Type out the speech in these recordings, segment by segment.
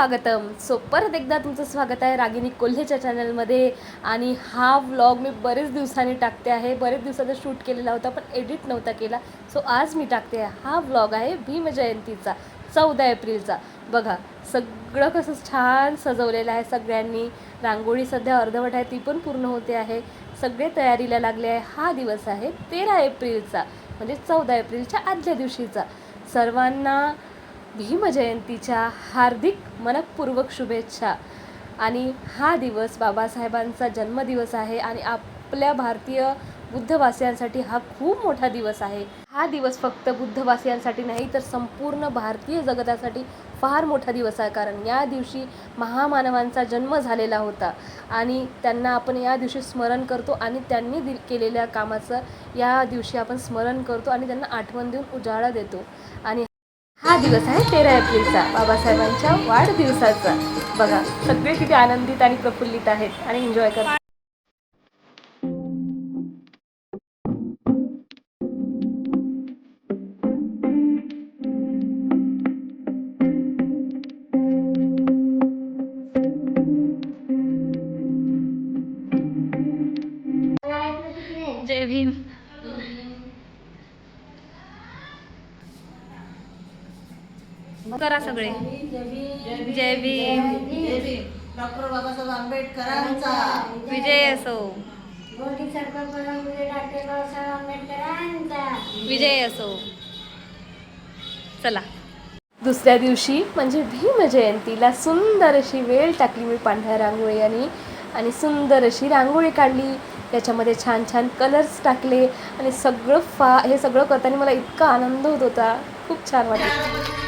सुस्वागतम. परत एकदा तुमचं स्वागत आहे रागिनी कोल्हेच्या चॅनलमध्ये. आणि हा व्लॉग मी बरेच दिवसांनी टाकते आहे. बरेच दिवसाचा शूट केलेला होता पण एडिट नव्हता केला, सो आज मी टाकते आहे. हा व्लॉग आहे भीमजयंतीचा, 14 एप्रिलचा. बघा सगळं कसं छान सजवलेलं आहे सगळ्यांनी. रांगोळी सध्या अर्धवट आहे, ती पण पूर्ण होते आहे. सगळे तयारीला लागले आहे. हा दिवस आहे 13 एप्रिलचा, म्हणजे 14 एप्रिलच्या आदल्या दिवशीचा. सर्वांना भीमजयंतीच्या हार्दिक मनपूर्वक शुभेच्छा. आणि हा दिवस बाबासाहेबांचा जन्मदिवस आहे आणि आपल्या भारतीय बुद्धवासियांसाठी हा खूप मोठा दिवस आहे. हा दिवस फक्त बुद्धवासियांसाठी नाही तर संपूर्ण भारतीय जगतासाठी फार मोठा दिवस आहे. कारण या दिवशी महामानवांचा जन्म झालेला होता आणि त्यांना आपण या दिवशी स्मरण करतो आणि त्यांनी केलेल्या कामाचं या दिवशी आपण स्मरण करतो आणि त्यांना आठवण देऊन उजाळा देतो. आणि हा दिवस आहे 13 एप्रिलचा, बाबासाहेबांच्या वाढदिवसाचा. बघा सगळे किती आनंदित आणि प्रफुल्लित आहेत आणि एन्जॉय करतात. जय भीम. करा सगळे जय भीम. डॉक्टर बाबासाहेब आंबेडकरांचा विजय असो. विजय असो. चला, दुसऱ्या दिवशी म्हणजे भीमजयंतीला सुंदर अशी वेळ टाकली मी पांढऱ्या रांगोळी आणि सुंदर अशी रांगोळी काढली. त्याच्यामध्ये छान छान कलर्स टाकले आणि सगळं हे सगळं करताना मला इतका आनंद होत होता, खूप छान वाटलं.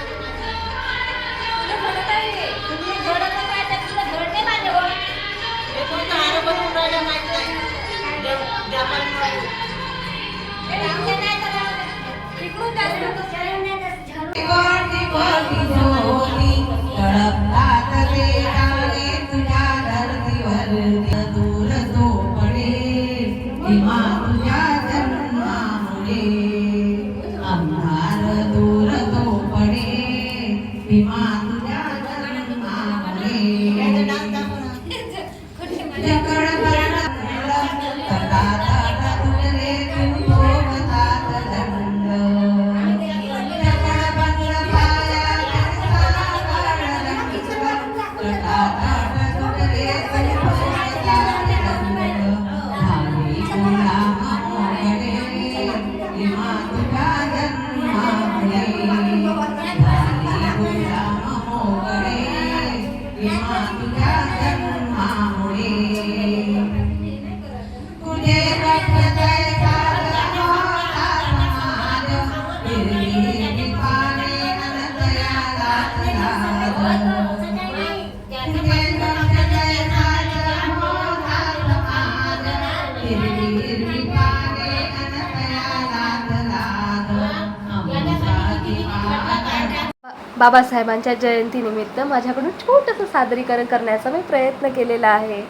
बाबासाहेबांच्या जयंतीनिमित्त माझ्याकडून छोटंसं सादरीकरण करण्याचा मी प्रयत्न केलेला आहे.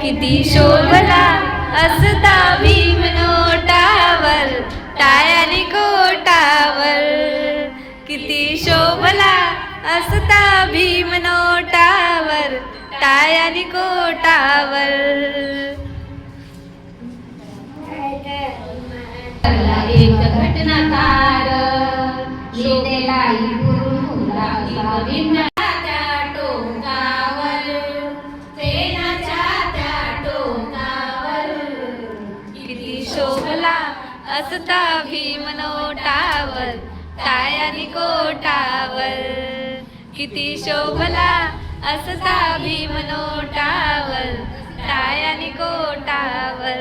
किती शोभला असता भीम नोटावर, टाळ्यानी कोटावर. किती शोभला असता भीम नोटावर, टाळ्यानी कोटावर. एक घटनाकार शोभेलाई त्या टोकावर, पेनाच्या त्या टोकावर. किती शोभला असता भीम नोटावर, टाळ्यानी कोटावर. किती शोभला असता भीम नोटावर, टाळ्यानी कोटावर.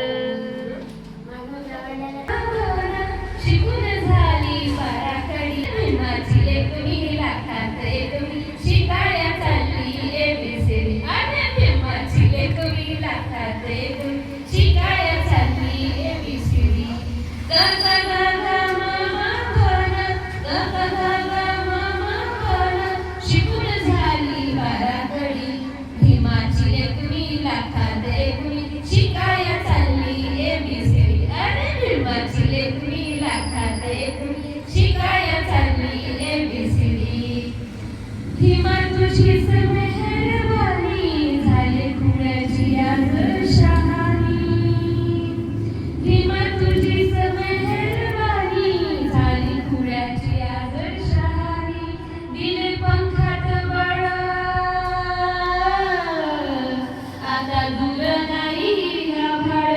शिकून झाली बाराखडी, भीमाची लेकणी लाखात एकवी. शिकाळ्या चालली एबीसीडी, आणि भीमाची लेकणी लाखात एकवी. शिकाळ्या चालली एबीसीडी. ग ग ग ग म म ग ग ग ग म म ग. शिकून झाली बाराखडी, भीमाची लेकणी लाखात एकवी. शिकाळ्या तुझीच मेहरबानी झाले कुणाची आज शहाणी भीमा तुझीच मेहरबानी झाली कुणाची आज शहाणी दिले पंखात बळ आता दूर नाही आभाळ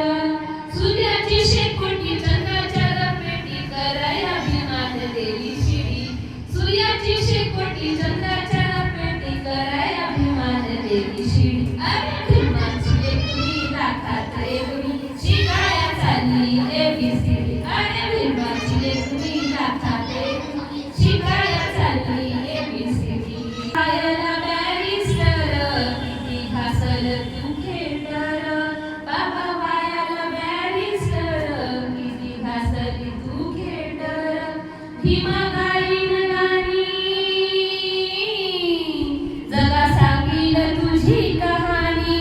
सूर्याची शेकोटी चंद्राच्या लपेटी कराया भीमात देवी शिडी सूर्याची शेकोटी चंद्राच्या लपेटी कराया भीमात देवी शिडी अरे भीमाची लेकरी लाखात रेवणी शिकाया चालली एबीसीडी अरे भीमाची लेकरी लाखात रेवणी शिकाया चालली एबीसीडी खायला बॅरिस्टर किती घासल तू खेटर बाबा वायाला बॅरिस्टर किती घासली तू खेटर भीमा गाईन गाणी जगा सांगील तुझी कहाणी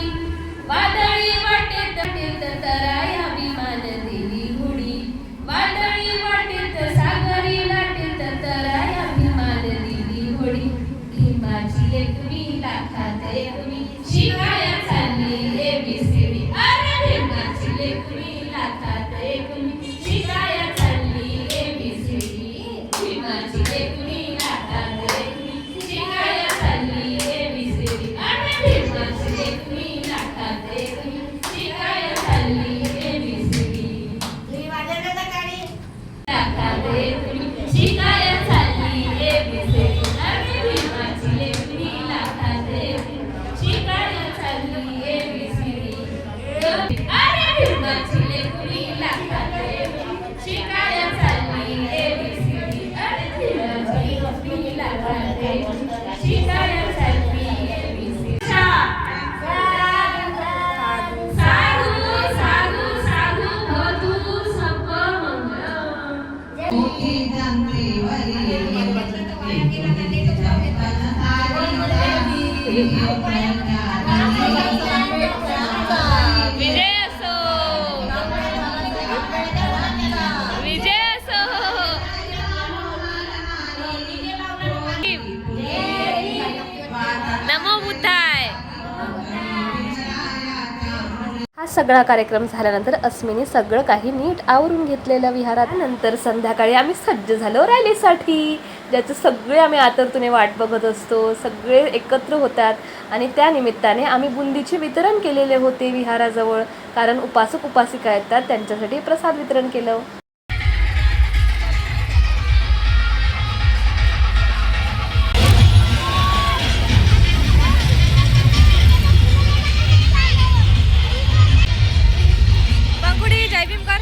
वादळी वाटेत वाटेत तराया विमान देवी घोडी वादळी वाटेत सागरी लाटेत तराया विमान देवी घोडी भीमाची लेकरी लाखात एकवी शिकाया चालली एबीसीडी अरे भीमाची लेकरी लाखात एकवी शिकाया चालली एबीसीडी भीमाची लेकरी लाखात एकवी शिकाया चालली एबीसीडी अरे भीमाची लेकरी लाखात एकवी शिकाया चालली एबीसीडी लाखात एकवी शिकाया चालली एबीसीडी अरे भीमाची लेकरी लाखात एकवी शिकाया चालली एबीसीडी अरे भीमाची लेकरी लाखात एकवी शिकाया चालली एबीसीडी अरे भीमाची लेकरी लाखात एकवी शिकाया चालली एबीसीडी साधू साधू साधू भवतु सप्प मंगलम् विजय असो विजय असो नमो बुद्धाय. हा सगळा कार्यक्रम झाल्यानंतर अस्मिने सगळं काही नीट आवरून घेतलेलं विहारात. नंतर संध्याकाळी आम्ही सज्ज झालो रॅलीसाठी, ज्याचं सगळे आम्ही आतुरतेने वाट बघत असतो. सगळे एकत्र होतात आणि त्या निमित्ताने आम्ही बुंदीचे वितरण केलेले होते विहाराजवळ, कारण उपासक उपासिका येतात त्यांच्यासाठी प्रसाद वितरण केलं. जय भीम कर.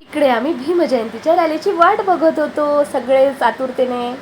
इकडे आम्ही भीम जयंतीच्या रॅलीची वाट बघत होतो सगळेच आतुरतेने.